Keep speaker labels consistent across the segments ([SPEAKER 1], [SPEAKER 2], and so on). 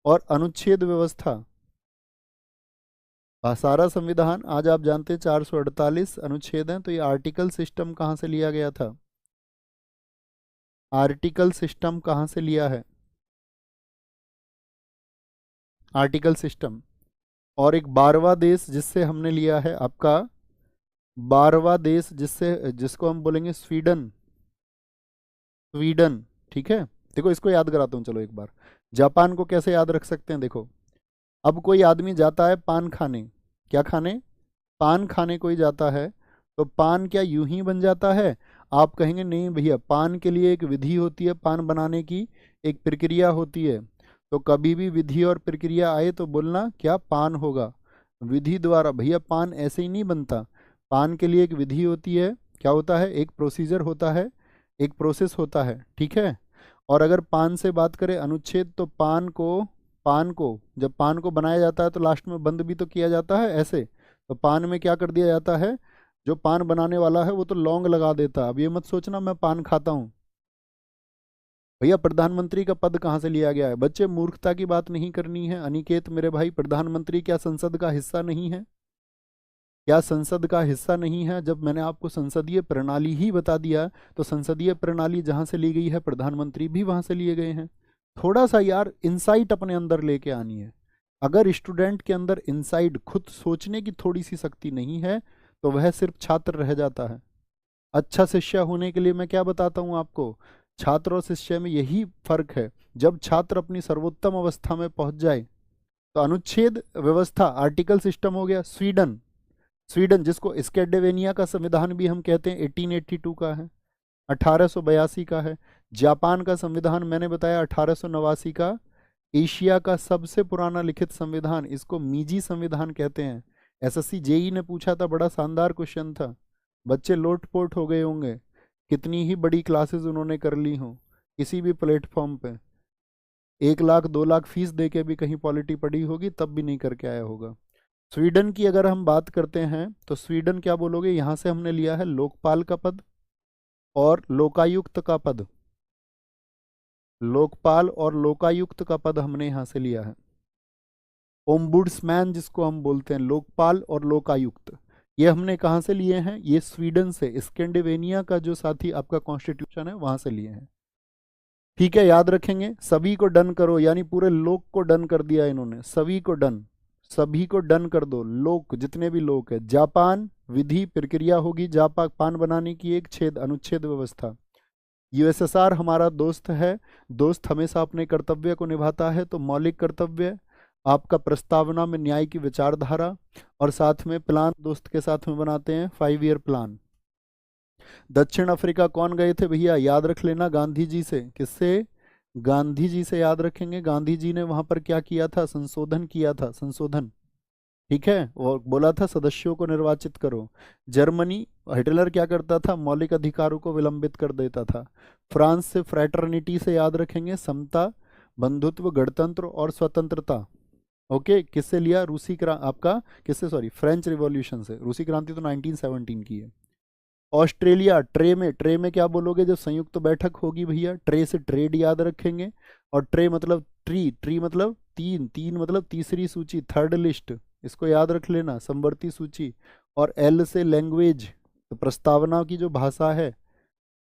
[SPEAKER 1] और अनुच्छेद व्यवस्था, सारा संविधान आज आप जानते हैं 448 अनुच्छेद हैं, तो ये आर्टिकल सिस्टम कहाँ से लिया गया था? आर्टिकल सिस्टम कहाँ से लिया है? Article system. और एक 12वां देश जिससे हमने लिया है आपका, 12वां देश जिसको हम बोलेंगे स्वीडन। स्वीडन, ठीक है। देखो इसको याद कराता हूँ, चलो एक बार। जापान को कैसे याद रख सकते हैं? देखो, अब कोई आदमी जाता है पान खाने, क्या खाने? पान खाने कोई जाता है, तो पान क्या यूं ही बन जाता है? आप कहेंगे नहीं भैया, पान के लिए एक विधि होती है, पान बनाने की एक प्रक्रिया होती है। तो कभी भी विधि और प्रक्रिया आए तो बोलना क्या पान होगा, विधि द्वारा। भैया पान ऐसे ही नहीं बनता, पान के लिए एक विधि होती है, क्या होता है? एक प्रोसीजर होता है, एक प्रोसेस होता है, ठीक है। और अगर पान से बात करें अनुच्छेद, तो पान को जब पान को बनाया जाता है तो लास्ट में बंद भी तो किया जाता है ऐसे। तो पान में क्या कर दिया जाता है? जो पान बनाने वाला है वो तो लौंग लगा देता है। अब ये मत सोचना मैं पान खाता हूँ। भैया प्रधानमंत्री का पद कहाँ से लिया गया है? बच्चे मूर्खता की बात नहीं करनी है। अनिकेत मेरे भाई, प्रधानमंत्री क्या संसद का हिस्सा नहीं है? क्या संसद का हिस्सा नहीं है? जब मैंने आपको संसदीय प्रणाली ही बता दिया, तो संसदीय प्रणाली जहाँ से ली गई है, प्रधानमंत्री भी वहाँ से लिए गए हैं। थोड़ा सा यार इंसाइट अपने अंदर लेके आनी है। अगर स्टूडेंट के अंदर इंसाइट, खुद सोचने की थोड़ी सी शक्ति नहीं है, तो वह सिर्फ छात्र रह जाता है। अच्छा शिष्य होने के लिए मैं क्या बताता हूँ आपको, छात्र और शिष्य में यही फर्क है। जब छात्र अपनी सर्वोत्तम अवस्था में पहुंच जाए, तो अनुच्छेद व्यवस्था, आर्टिकल सिस्टम हो गया। स्वीडन, स्वीडन जिसको स्कैंडिनेविया का संविधान भी हम कहते हैं, 1882 का है, 1882 का है। जापान का संविधान मैंने बताया 1889 का। एशिया का सबसे पुराना लिखित संविधान, इसको मीजी संविधान कहते हैं। एसएससी जेई ने पूछा था, बड़ा शानदार क्वेश्चन था, बच्चे लोटपोट हो गए होंगे। कितनी ही बड़ी क्लासेस उन्होंने कर ली हों किसी भी प्लेटफॉर्म पे, 1 लाख 2 लाख फीस दे के भी कहीं पॉलिटी पढ़ी होगी, तब भी नहीं करके आया होगा। स्वीडन की अगर हम बात करते हैं, तो स्वीडन क्या बोलोगे? यहाँ से हमने लिया है लोकपाल का पद और लोकायुक्त का पद। लोकपाल और लोकायुक्त का पद हमने यहाँ से लिया है। ओम्बुड्समैन जिसको हम बोलते हैं, लोकपाल और लोकायुक्त, ये हमने कहाँ से लिए हैं? ये स्वीडन से, स्कैंडिनेविया का जो साथी आपका कॉन्स्टिट्यूशन है वहां से लिए हैं। ठीक है, याद रखेंगे। सभी को डन करो, यानी पूरे लोक को डन कर दिया इन्होंने, सभी को डन, सभी को डन कर दो। लोक, जितने भी लोक है। जापान, विधि प्रक्रिया होगी जापान पान बनाने की, एक छेद अनुच्छेद व्यवस्था। यूएसएसआर हमारा दोस्त है, दोस्त हमेशा अपने कर्तव्य को निभाता है, तो मौलिक कर्तव्य आपका प्रस्तावना में न्याय की विचारधारा, और साथ में प्लान दोस्त के साथ में बनाते हैं, 5 ईयर प्लान। दक्षिण अफ्रीका कौन गए थे भैया? याद रख लेना, गांधी जी से। किससे? गांधी जी से याद रखेंगे। गांधी जी ने वहां पर क्या किया था? संशोधन किया था, संशोधन, ठीक है। और बोला था सदस्यों को निर्वाचित करो। जर्मनी, हिटलर क्या करता था? मौलिक अधिकारों को विलंबित कर देता था। फ्रांस से फ्रैटर्निटी से याद रखेंगे, समता, बंधुत्व, गणतंत्र और स्वतंत्रता। ओके, किससे लिया? रूसी क्रांति, आपका किससे, सॉरी, फ्रेंच रिवॉल्यूशन से। रूसी क्रांति तो 1917 की है। ऑस्ट्रेलिया, ट्रे में क्या बोलोगे जब संयुक्त बैठक होगी भैया? ट्रे से ट्रेड याद रखेंगे। और ट्रे मतलब ट्री, ट्री मतलब तीन, तीन मतलब तीसरी सूची, थर्ड लिस्ट, इसको याद रख लेना, समवर्ती सूची। और एल से लैंग्वेज, तो प्रस्तावना की जो भाषा है।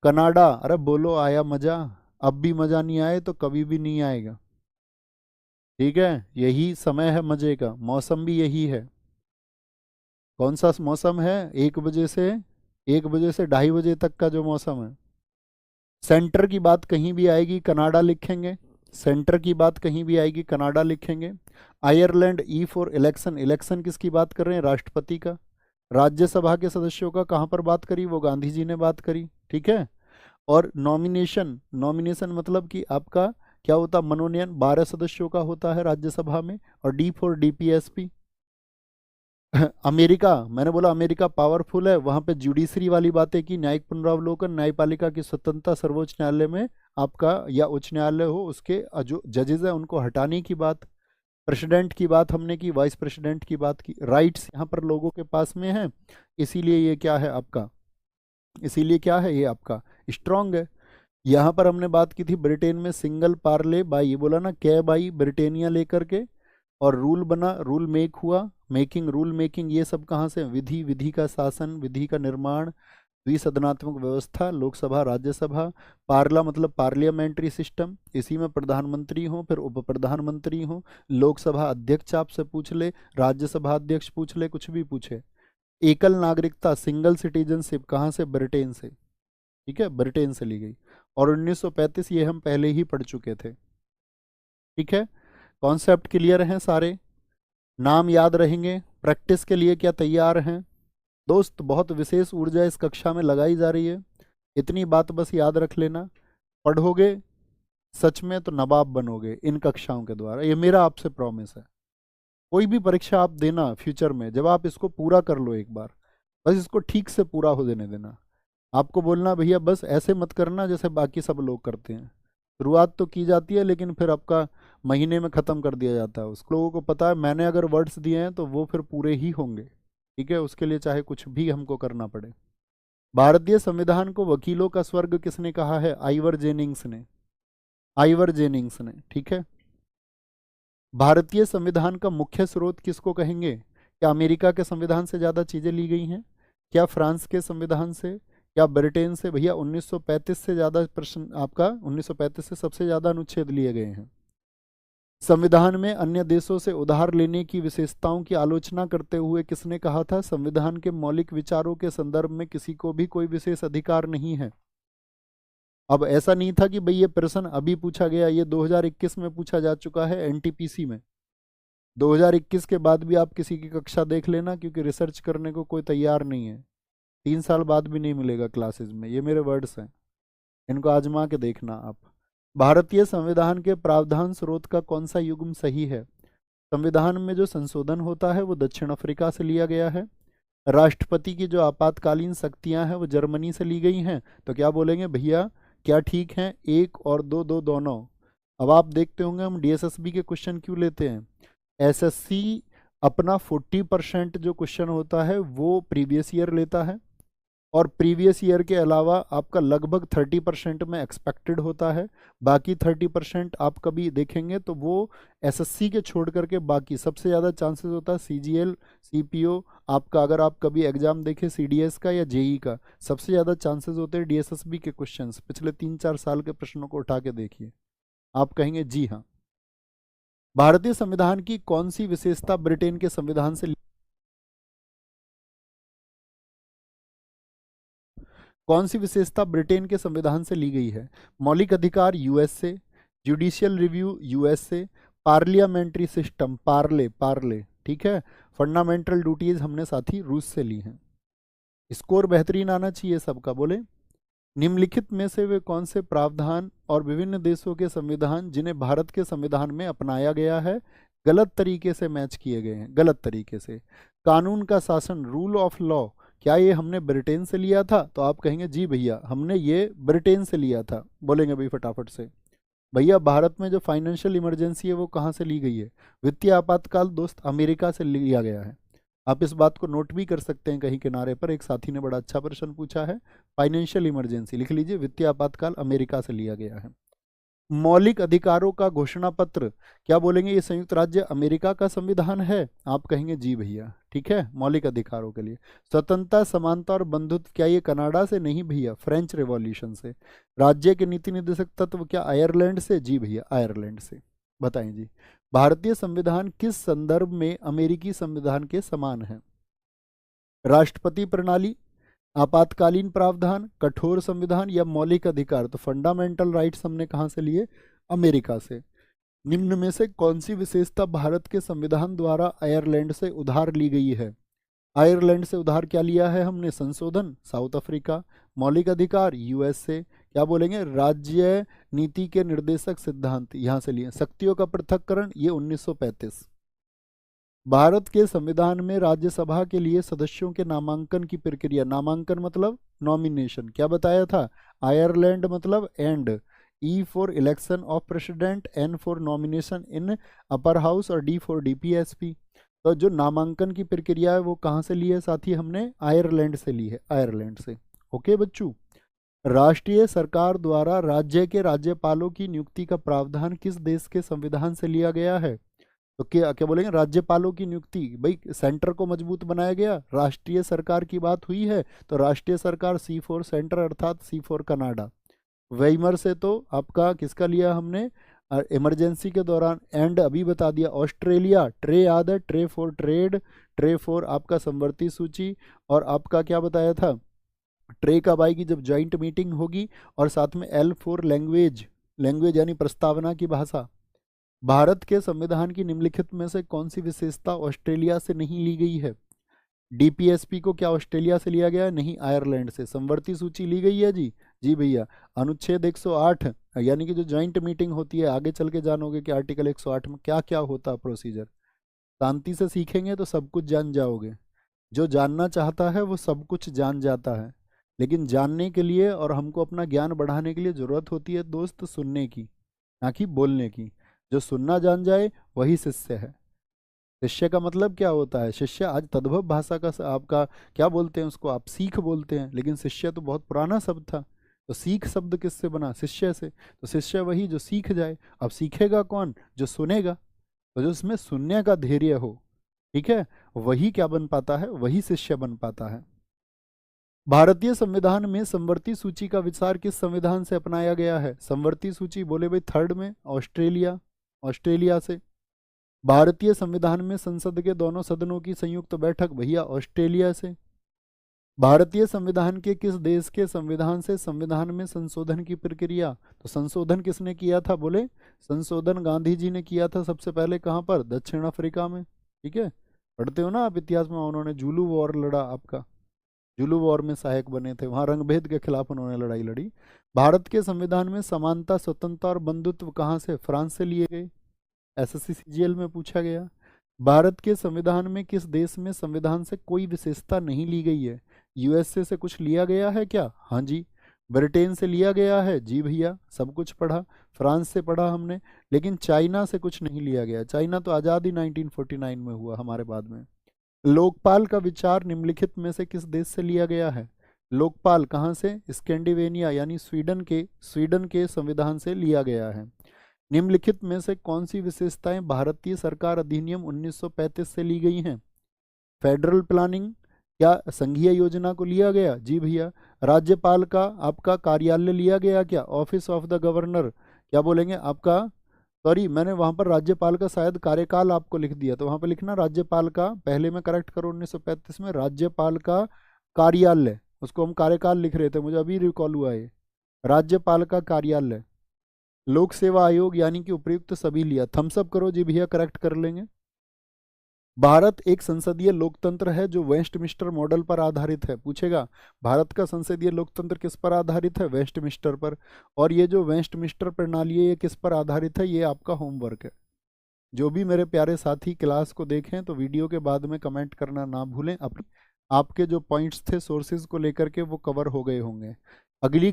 [SPEAKER 1] कनाडा, अरे बोलो आया मजा? अब भी मजा नहीं आए तो कभी भी नहीं आएगा, ठीक है। यही समय है मजे का, मौसम भी यही है। कौन सा मौसम है? 1 बजे से 2:30 बजे तक का जो मौसम है। सेंटर की बात कहीं भी आएगी कनाडा लिखेंगे, सेंटर की बात कहीं भी आएगी कनाडा लिखेंगे। Ireland, E for election, election किसकी बात कर रहे हैं? राष्ट्रपति का। राज्यसभा के सदस्यों का कहाँ पर बात करी? वो गांधी जी ने बात करी, ठीक है। और नॉमिनेशन, नॉमिनेशन मतलब कि आपका क्या होता? मनोनयन, 12 सदस्यों का होता है राज्यसभा में। और डी फॉर डीपीएसपी। अमेरिका, मैंने बोला अमेरिका पावरफुल है, वहां पे जुडिशरी वाली बातें की, न्यायिक पुनरावलोकन, न्यायपालिका की स्वतंत्रता, सर्वोच्च न्यायालय में आपका या उच्च न्यायालय हो उसके जो जजेस है उनको हटाने की बात। प्रेसिडेंट की बात हमने की, वाइस प्रेसिडेंट की बात की। राइट्स यहाँ पर लोगों के पास में है, इसीलिए ये क्या है आपका, इसीलिए क्या है ये आपका स्ट्रांग है। यहाँ पर हमने बात की थी ब्रिटेन में सिंगल पार्ले बाई, ये बोला ना कैब आई ब्रिटेनिया लेकर के, और रूल बना, रूल मेक हुआ, मेकिंग, रूल मेकिंग, ये सब कहाँ से, विधि, विधि का शासन, विधि का निर्माण, द्विसदनात्मक व्यवस्था, लोकसभा राज्यसभा, पार्ला मतलब पार्लियामेंट्री सिस्टम, इसी में प्रधानमंत्री हो, फिर उप प्रधानमंत्री हो, लोकसभा अध्यक्ष आपसे पूछ ले, राज्यसभा अध्यक्ष पूछ ले, कुछ भी पूछे। एकल नागरिकता, सिंगल सिटीजनशिप, कहाँ से, ब्रिटेन से, ठीक है, ब्रिटेन से ली गई। और 1935 ये हम पहले ही पढ़ चुके थे, ठीक है। कॉन्सेप्ट क्लियर हैं सारे, नाम याद रहेंगे, प्रैक्टिस के लिए क्या तैयार हैं दोस्त? बहुत विशेष ऊर्जा इस कक्षा में लगाई जा रही है, इतनी बात बस याद रख लेना। पढ़ोगे सच में तो नवाब बनोगे इन कक्षाओं के द्वारा, ये मेरा आपसे प्रॉमिस है। कोई भी परीक्षा आप देना फ्यूचर में, जब आप इसको पूरा कर लो एक बार, बस इसको ठीक से पूरा हो देने देना। आपको बोलना भैया बस ऐसे मत करना जैसे बाकी सब लोग करते हैं, शुरुआत तो की जाती है लेकिन फिर आपका महीने में ख़त्म कर दिया जाता है। उस लोगों को पता है मैंने अगर वर्ड्स दिए हैं तो वो फिर पूरे ही होंगे, ठीक है, उसके लिए चाहे कुछ भी हमको करना पड़े। भारतीय संविधान को वकीलों का स्वर्ग किसने कहा है? आइवर जेनिंग्स ने, आइवर जेनिंग्स ने, ठीक है। भारतीय संविधान का मुख्य स्रोत किसको कहेंगे? क्या अमेरिका के संविधान से ज़्यादा चीज़ें ली गई हैं? क्या फ्रांस के संविधान से? क्या ब्रिटेन से? भैया 1935 से ज़्यादा प्रश्न आपका, 1935 से सबसे ज़्यादा अनुच्छेद लिए गए हैं। संविधान में अन्य देशों से उधार लेने की विशेषताओं की आलोचना करते हुए किसने कहा था? संविधान के मौलिक विचारों के संदर्भ में किसी को भी कोई विशेष अधिकार नहीं है। अब ऐसा नहीं था कि भाई ये प्रश्न अभी पूछा गया, ये 2021 में पूछा जा चुका है एनटीपीसी में। 2021 के बाद भी आप किसी की कक्षा देख लेना, क्योंकि रिसर्च करने को कोई तैयार नहीं है, 3 साल बाद भी नहीं मिलेगा क्लासेस में, ये मेरे वर्ड्स हैं, इनको आजमा के देखना आप। भारतीय संविधान के प्रावधान स्रोत का कौन सा युग्म सही है? संविधान में जो संशोधन होता है वो दक्षिण अफ्रीका से लिया गया है। राष्ट्रपति की जो आपातकालीन शक्तियां हैं वो जर्मनी से ली गई हैं। तो क्या बोलेंगे भैया, क्या ठीक हैं? 1 और 2, 2 दोनों। अब आप देखते होंगे हम डीएसएसबी के क्वेश्चन क्यों लेते हैं। एसएससी अपना 40% जो क्वेश्चन होता है वो प्रीवियस ईयर लेता है, और प्रीवियस ईयर के अलावा आपका लगभग 30% में एक्सपेक्टेड होता है। बाकी 30% आप कभी देखेंगे तो वो एसएससी के छोड़ करके बाकी सबसे ज़्यादा चांसेस होता है सीजीएल, सीपीओ, आपका अगर आप कभी एग्जाम देखें सीडीएस का या जेई का, सबसे ज़्यादा चांसेस होते हैं डीएसएसबी के क्वेश्चंस। पिछले 3-4 साल के प्रश्नों को उठा के देखिए, आप कहेंगे जी हाँ। भारतीय संविधान की कौन सी विशेषता ब्रिटेन के संविधान से, कौन सी विशेषता ब्रिटेन के संविधान से ली गई है? मौलिक अधिकार यूएस से, जुडिशियल रिव्यू यूएस से, पार्लियामेंट्री सिस्टम पार्ले, पार्ले, ठीक है, फंडामेंटल ड्यूटीज हमने साथी रूस से ली हैं। स्कोर बेहतरीन आना चाहिए सबका, बोले। निम्नलिखित में से वे कौन से प्रावधान और विभिन्न देशों के संविधान जिन्हें भारत के संविधान में अपनाया गया है गलत तरीके से मैच किए गए हैं? गलत तरीके से। कानून का शासन, रूल ऑफ लॉ, क्या ये हमने ब्रिटेन से लिया था? तो आप कहेंगे जी भैया हमने ये ब्रिटेन से लिया था। बोलेंगे भाई फटाफट से। भैया भारत में जो फाइनेंशियल इमरजेंसी है वो कहाँ से ली गई है? वित्तीय आपातकाल दोस्त अमेरिका से लिया गया है। आप इस बात को नोट भी कर सकते हैं कहीं किनारे पर, एक साथी ने बड़ा अच्छा प्रश्न पूछा है, फाइनेंशियल इमरजेंसी लिख लीजिए, वित्तीय आपातकाल अमेरिका से लिया गया है। मौलिक अधिकारों का घोषणा पत्र, क्या बोलेंगे ये संयुक्त राज्य अमेरिका का संविधान है? आप कहेंगे जी भैया, ठीक है, मौलिक अधिकारों के लिए। स्वतंत्रता, समानता और बंधुत्व, क्या ये कनाडा से? नहीं भैया, फ्रेंच रिवॉल्यूशन से। राज्य के नीति निर्देशक तत्व, क्या आयरलैंड से? जी भैया, आयरलैंड से। बताएं जी, भारतीय संविधान किस संदर्भ में अमेरिकी संविधान के समान है? राष्ट्रपति प्रणाली, आपातकालीन प्रावधान, कठोर संविधान या मौलिक अधिकार? तो फंडामेंटल राइट्स हमने कहाँ से लिए? अमेरिका से। निम्न में से कौन सी विशेषता भारत के संविधान द्वारा आयरलैंड से उधार ली गई है? आयरलैंड से उधार क्या लिया है हमने? संशोधन, साउथ अफ्रीका। मौलिक अधिकार, यूएस से। क्या बोलेंगे? राज्य नीति के निर्देशक सिद्धांत, यहाँ से लिए। शक्तियों का पृथक्करण, ये 1935। भारत के संविधान में राज्यसभा के लिए सदस्यों के नामांकन की प्रक्रिया, नामांकन मतलब नॉमिनेशन, क्या बताया था? आयरलैंड मतलब end, E for election of president, N for nomination in upper house और डी फॉर डीपीएसपी। तो जो नामांकन की प्रक्रिया है वो कहाँ से ली है साथी? हमने आयरलैंड से ली है, आयरलैंड से। ओके बच्चू, राष्ट्रीय सरकार द्वारा राज्य के राज्यपालों की नियुक्ति का प्रावधान किस देश के संविधान से लिया गया है? तो क्या क्या बोलेंगे? राज्यपालों की नियुक्ति, भाई सेंटर को मजबूत बनाया गया, राष्ट्रीय सरकार की बात हुई है तो राष्ट्रीय सरकार C4 सेंटर अर्थात C4 कनाडा। वेइमर से तो आपका किसका लिया हमने? इमरजेंसी के दौरान। एंड अभी बता दिया ऑस्ट्रेलिया, ट्रे याद है, tray for trade, tray for आपका समवर्ती सूची, और आपका क्या बताया था? ट्रे कब आएगी? जब ज्वाइंट मीटिंग होगी, और साथ में L फॉर लैंग्वेज, लैंग्वेज यानी प्रस्तावना की भाषा। भारत के संविधान की निम्नलिखित में से कौन सी विशेषता ऑस्ट्रेलिया से नहीं ली गई है? DPSP को क्या ऑस्ट्रेलिया से लिया गया है? नहीं, आयरलैंड से। संवर्ती सूची ली गई है जी, जी भैया। अनुच्छेद 108 यानी कि जो ज्वाइंट मीटिंग होती है, आगे चल के जानोगे कि आर्टिकल 108 में क्या क्या होता है प्रोसीजर। शांति से सीखेंगे तो सब कुछ जान जाओगे। जो जानना चाहता है वो सब कुछ जान जाता है, लेकिन जानने के लिए और हमको अपना ज्ञान बढ़ाने के लिए ज़रूरत होती है दोस्त सुनने की, ना कि बोलने की। जो सुनना जान जाए वही शिष्य है। शिष्य का मतलब क्या होता है? शिष्य आज तद्भव भाषा का आपका क्या बोलते हैं उसको? आप सीख बोलते हैं, लेकिन शिष्य तो बहुत पुराना शब्द था। तो सीख शब्द किससे बना? शिष्य से। तो शिष्य वही जो सीख जाए। अब सीखेगा कौन? जो सुनेगा। तो जो उसमें सुनने का धैर्य हो, ठीक है, वही क्या बन पाता है? वही शिष्य बन पाता है। भारतीय संविधान में समवर्ती सूची का विचार किस संविधान से अपनाया गया है? समवर्ती सूची बोले भाई थर्ड में ऑस्ट्रेलिया, ऑस्ट्रेलिया से। भारतीय संविधान में संसद के दोनों सदनों की संयुक्त बैठक भैया ऑस्ट्रेलिया से। भारतीय संविधान के किस देश के संविधान से संविधान में संशोधन की प्रक्रिया? तो संशोधन किसने किया था? बोले संशोधन गांधी जी ने किया था सबसे पहले। कहाँ पर? दक्षिण अफ्रीका में। ठीक है, पढ़ते हो ना आप इतिहास में, उन्होंने जुलू वॉर लड़ा। आपका जुलू वॉर में सहायक बने थे, वहाँ रंगभेद के खिलाफ उन्होंने लड़ाई लड़ी। भारत के संविधान में समानता, स्वतंत्रता और बंधुत्व कहाँ से? फ्रांस से लिए गए। SSC CGL में पूछा गया। भारत के संविधान में किस देश में संविधान से कोई विशेषता नहीं ली गई है? USA से कुछ लिया गया है क्या? हाँ जी। ब्रिटेन से लिया गया है? जी भैया, सब कुछ पढ़ा। फ्रांस से पढ़ा हमने, लेकिन चाइना से कुछ नहीं लिया गया। चाइना तो आज़ादी 1949 में हुआ हमारे बाद में। लोकपाल का विचार निम्नलिखित में से किस देश से लिया गया है? लोकपाल कहाँ से? स्कैंडिनेविया यानी स्वीडन के संविधान से लिया गया है। निम्नलिखित में से कौन सी विशेषताएं भारतीय सरकार अधिनियम 1935 से ली गई हैं? फेडरल प्लानिंग, क्या संघीय योजना को लिया गया? जी भैया। राज्यपाल का आपका कार्यालय लिया गया क्या? ऑफिस ऑफ द गवर्नर, क्या बोलेंगे आपका? सॉरी, मैंने वहां पर राज्यपाल का शायद कार्यकाल आपको लिख दिया, तो वहां पर लिखना राज्यपाल का, पहले में करेक्ट करो 1935 में राज्यपाल का कार्यालय, उसको हम कार्यकाल लिख रहे थे, मुझे अभी रिकॉल हुआ है। राज्यपाल का कार्यालय। लोक सेवा आयोग यानी कि उपयुक्त सभी लिया। थम्स अप करो जी भैया, करेक्ट कर लेंगे। भारत एक संसदीय लोकतंत्र है जो वेस्टमिंस्टर मॉडल पर आधारित है। पूछेगा भारत का संसदीय लोकतंत्र किस पर आधारित है? वेस्टमिंस्टर पर। और ये जो वेस्टमिंस्टर प्रणाली है ये किस पर आधारित है? ये आपका होमवर्क है। जो भी मेरे प्यारे साथी क्लास को देखें तो वीडियो के बाद में कमेंट करना ना भूलें। आपके जो पॉइंट्स थे सोर्सेज को लेकर के वो कवर हो गए होंगे। अगली